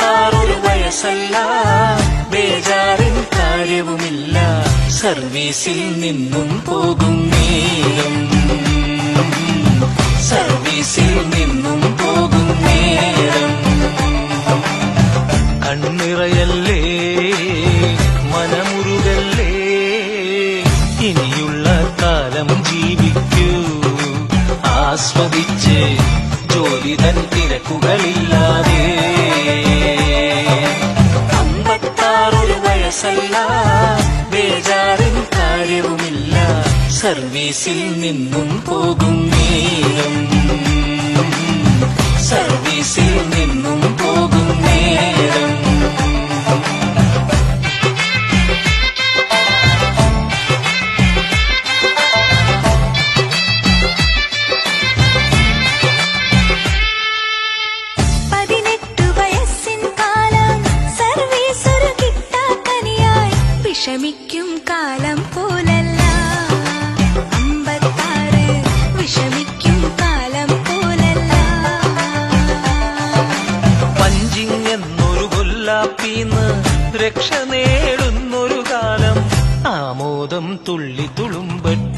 അമ്പത്താറൊരു വയസ്സല്ല, ബേജാറിൻ കാര്യവുമില്ല, സർവീസിൽ നിന്നും പോകും നേരം, സർവീസിൽ നിന്നും പോകും നേരം. കണ്ണിറയല്ലേ മനമുരുകല്ലേ, ഇനിയുള്ള കാലം ജീവിക്കൂ ആസ്വദിച്ച് ജോലി തൻ തിരക്കുകളില്ലാതെ. അമ്പത്താറൊരു വയസ്സല്ല, ബേജാറിൻ കാര്യവുമില്ല, സർവീസിൽ നിന്നും പോകും നേരം, സർവീസിൽ നിന്നും പോകും നേരം. വിഷമിക്കും കാലം പോലല്ല, അമ്പത്താറ് വിഷമിക്കും കാലം പോലല്ല. പഞ്ചിങ് എന്നൊരു കൊല്ലാപ്പീന്ന് രക്ഷ നേടുന്നൊരു കാലം, ആമോദം തുള്ളി തുളുമ്പട്ടെ.